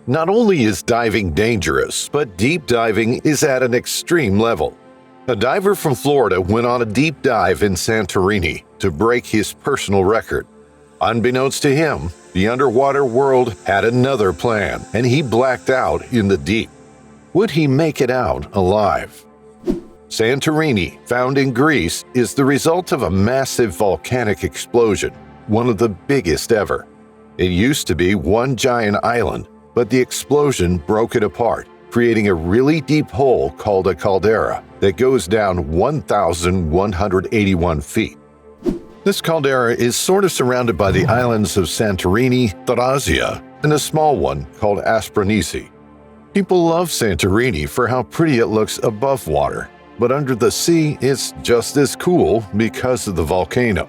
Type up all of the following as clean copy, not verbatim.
Not only is diving dangerous, but deep diving is at an extreme level. A diver from Florida went on a deep dive in Santorini to break his personal record. Unbeknownst to him, the underwater world had another plan, and he blacked out in the deep. Would he make it out alive? Santorini, found in Greece, is the result of a massive volcanic explosion, one of the biggest ever. It used to be one giant island, but the explosion broke it apart, creating a really deep hole called a caldera that goes down 1,181 feet. This caldera is sort of surrounded by the islands of Santorini, Therasia, and a small one called Aspronisi. People love Santorini for how pretty it looks above water, but under the sea it's just as cool because of the volcano.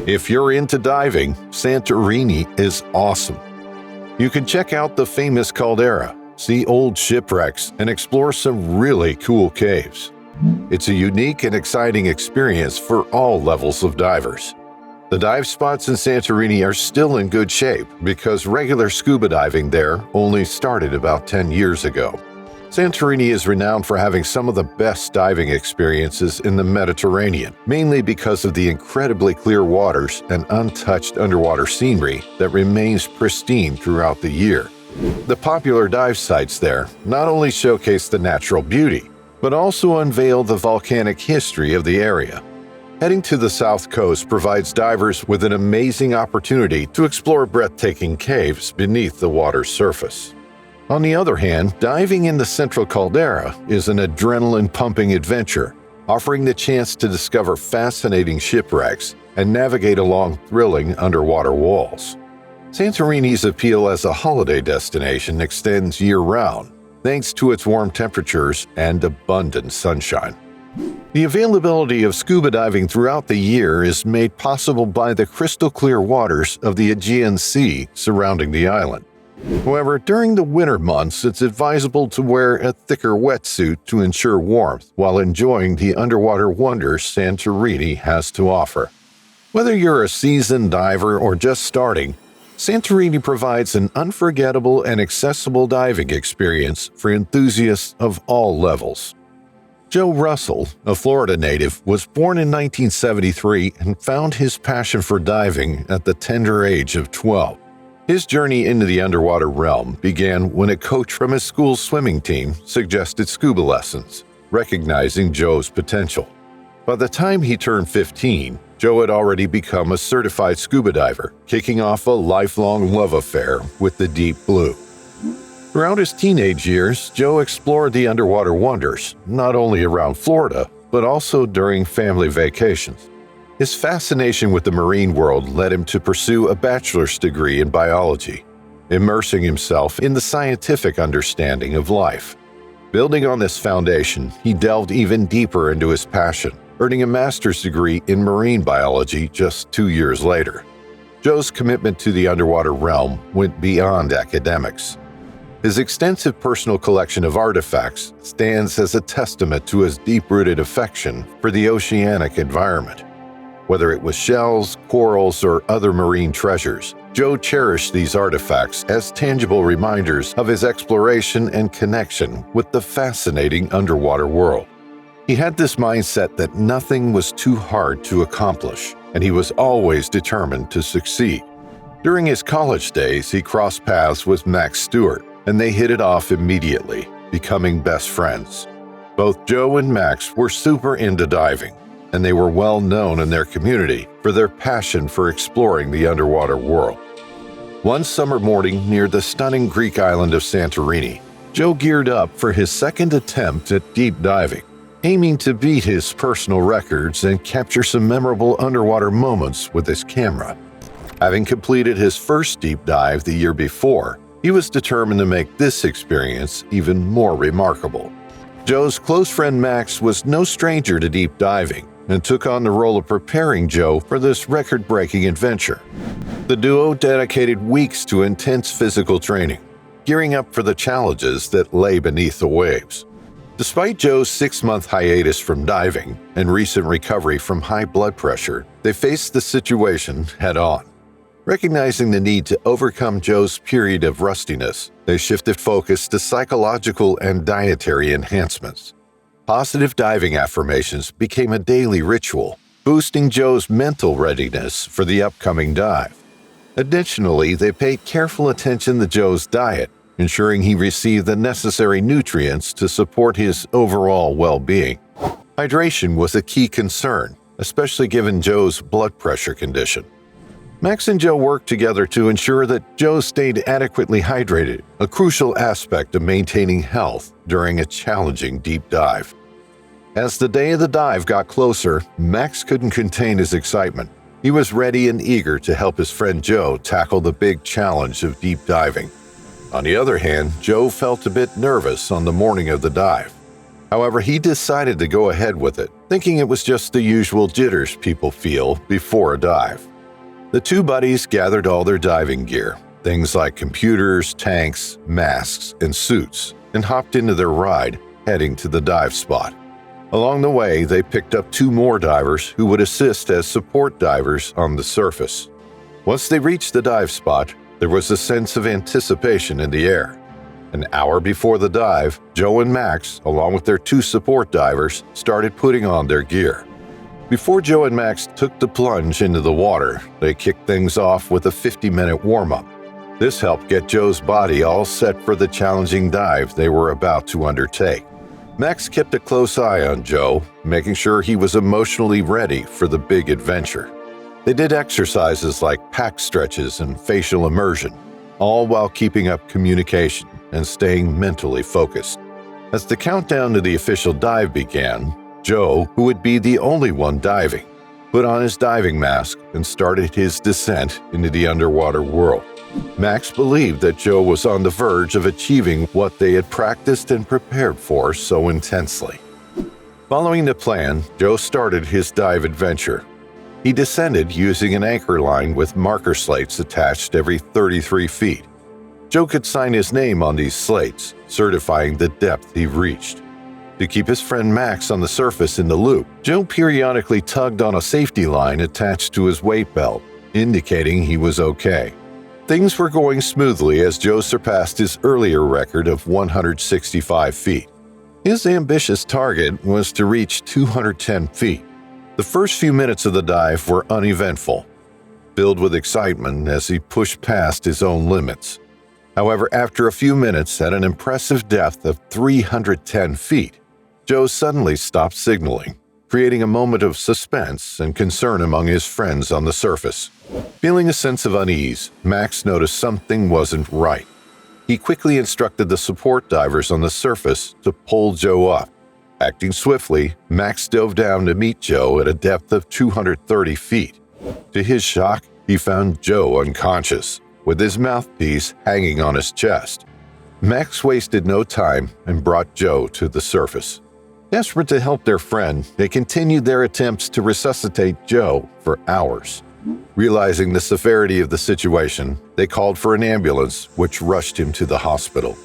If you're into diving, Santorini is awesome. You can check out the famous caldera, see old shipwrecks, and explore some really cool caves. It's a unique and exciting experience for all levels of divers. The dive spots in Santorini are still in good shape because regular scuba diving there only started about 10 years ago. Santorini is renowned for having some of the best diving experiences in the Mediterranean, mainly because of the incredibly clear waters and untouched underwater scenery that remains pristine throughout the year. The popular dive sites there not only showcase the natural beauty, but also unveil the volcanic history of the area. Heading to the south coast provides divers with an amazing opportunity to explore breathtaking caves beneath the water's surface. On the other hand, diving in the central caldera is an adrenaline-pumping adventure, offering the chance to discover fascinating shipwrecks and navigate along thrilling underwater walls. Santorini's appeal as a holiday destination extends year-round, thanks to its warm temperatures and abundant sunshine. The availability of scuba diving throughout the year is made possible by the crystal-clear waters of the Aegean Sea surrounding the island. However, during the winter months, it's advisable to wear a thicker wetsuit to ensure warmth while enjoying the underwater wonders Santorini has to offer. Whether you're a seasoned diver or just starting, Santorini provides an unforgettable and accessible diving experience for enthusiasts of all levels. Joe Russell, a Florida native, was born in 1973 and found his passion for diving at the tender age of 12. His journey into the underwater realm began when a coach from his school's swimming team suggested scuba lessons, recognizing Joe's potential. By the time he turned 15, Joe had already become a certified scuba diver, kicking off a lifelong love affair with the deep blue. Throughout his teenage years, Joe explored the underwater wonders, not only around Florida, but also during family vacations. His fascination with the marine world led him to pursue a bachelor's degree in biology, immersing himself in the scientific understanding of life. Building on this foundation, he delved even deeper into his passion, earning a master's degree in marine biology just 2 years later. Joe's commitment to the underwater realm went beyond academics. His extensive personal collection of artifacts stands as a testament to his deep-rooted affection for the oceanic environment. Whether it was shells, corals, or other marine treasures, Joe cherished these artifacts as tangible reminders of his exploration and connection with the fascinating underwater world. He had this mindset that nothing was too hard to accomplish, and he was always determined to succeed. During his college days, he crossed paths with Max Stewart, and they hit it off immediately, becoming best friends. Both Joe and Max were super into diving, and they were well known in their community for their passion for exploring the underwater world. One summer morning near the stunning Greek island of Santorini, Joe geared up for his second attempt at deep diving, aiming to beat his personal records and capture some memorable underwater moments with his camera. Having completed his first deep dive the year before, he was determined to make this experience even more remarkable. Joe's close friend Max was no stranger to deep diving and took on the role of preparing Joe for this record-breaking adventure. The duo dedicated weeks to intense physical training, gearing up for the challenges that lay beneath the waves. Despite Joe's 6-month hiatus from diving and recent recovery from high blood pressure, they faced the situation head-on. Recognizing the need to overcome Joe's period of rustiness, They shifted focus to psychological and dietary enhancements. Positive diving affirmations became a daily ritual, boosting Joe's mental readiness for the upcoming dive. Additionally, they paid careful attention to Joe's diet, ensuring he received the necessary nutrients to support his overall well-being. Hydration was a key concern, especially given Joe's blood pressure condition. Max and Joe worked together to ensure that Joe stayed adequately hydrated, a crucial aspect of maintaining health during a challenging deep dive. As the day of the dive got closer, Max couldn't contain his excitement. He was ready and eager to help his friend Joe tackle the big challenge of deep diving. On the other hand, Joe felt a bit nervous on the morning of the dive. However, he decided to go ahead with it, thinking it was just the usual jitters people feel before a dive. The two buddies gathered all their diving gear, things like computers, tanks, masks, and suits, and hopped into their ride, heading to the dive spot. Along the way, they picked up two more divers who would assist as support divers on the surface. Once they reached the dive spot, there was a sense of anticipation in the air. An hour before the dive, Joe and Max, along with their two support divers, started putting on their gear. Before Joe and Max took the plunge into the water, they kicked things off with a 50-minute warm-up. This helped get Joe's body all set for the challenging dive they were about to undertake. Max kept a close eye on Joe, making sure he was emotionally ready for the big adventure. They did exercises like pack stretches and facial immersion, all while keeping up communication and staying mentally focused. As the countdown to the official dive began, Joe, who would be the only one diving, put on his diving mask and started his descent into the underwater world. Max believed that Joe was on the verge of achieving what they had practiced and prepared for so intensely. Following the plan, Joe started his dive adventure. He descended using an anchor line with marker slates attached every 33 feet. Joe could sign his name on these slates, certifying the depth he reached. To keep his friend Max on the surface in the loop, Joe periodically tugged on a safety line attached to his weight belt, indicating he was okay. Things were going smoothly as Joe surpassed his earlier record of 165 feet. His ambitious target was to reach 210 feet. The first few minutes of the dive were uneventful, filled with excitement as he pushed past his own limits. However, after a few minutes at an impressive depth of 310 feet, Joe suddenly stopped signaling, creating a moment of suspense and concern among his friends on the surface. Feeling a sense of unease, Max noticed something wasn't right. He quickly instructed the support divers on the surface to pull Joe up. Acting swiftly, Max dove down to meet Joe at a depth of 230 feet. To his shock, he found Joe unconscious, with his mouthpiece hanging on his chest. Max wasted no time and brought Joe to the surface. Desperate to help their friend, they continued their attempts to resuscitate Joe for hours. Realizing the severity of the situation, they called for an ambulance, which rushed him to the hospital.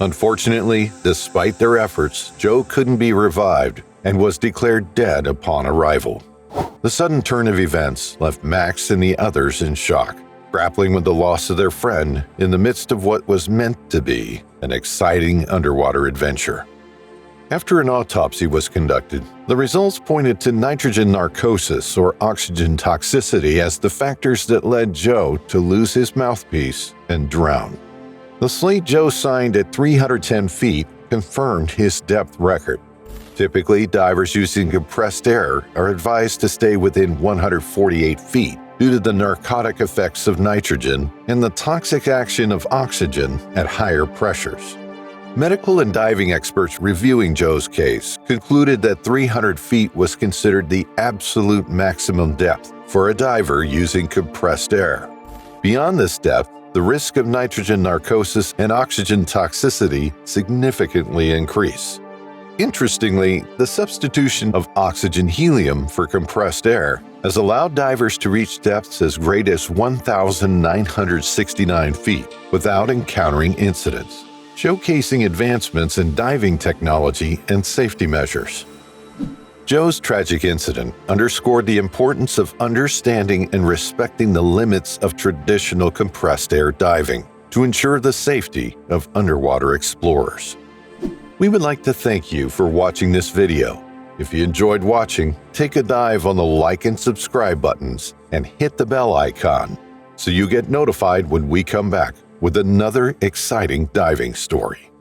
Unfortunately, despite their efforts, Joe couldn't be revived and was declared dead upon arrival. The sudden turn of events left Max and the others in shock, grappling with the loss of their friend in the midst of what was meant to be an exciting underwater adventure. After an autopsy was conducted, the results pointed to nitrogen narcosis or oxygen toxicity as the factors that led Joe to lose his mouthpiece and drown. The slate Joe signed at 310 feet confirmed his depth record. Typically, divers using compressed air are advised to stay within 148 feet due to the narcotic effects of nitrogen and the toxic action of oxygen at higher pressures. Medical and diving experts reviewing Joe's case concluded that 300 feet was considered the absolute maximum depth for a diver using compressed air. Beyond this depth, the risk of nitrogen narcosis and oxygen toxicity significantly increase. Interestingly, the substitution of oxygen helium for compressed air has allowed divers to reach depths as great as 1,969 feet without encountering incidents, showcasing advancements in diving technology and safety measures. Joe's tragic incident underscored the importance of understanding and respecting the limits of traditional compressed air diving. to ensure the safety of underwater explorers. We would like to thank you for watching this video. If you enjoyed watching, take a dive on the like and subscribe buttons and hit the bell icon so you get notified when we come back with another exciting diving story.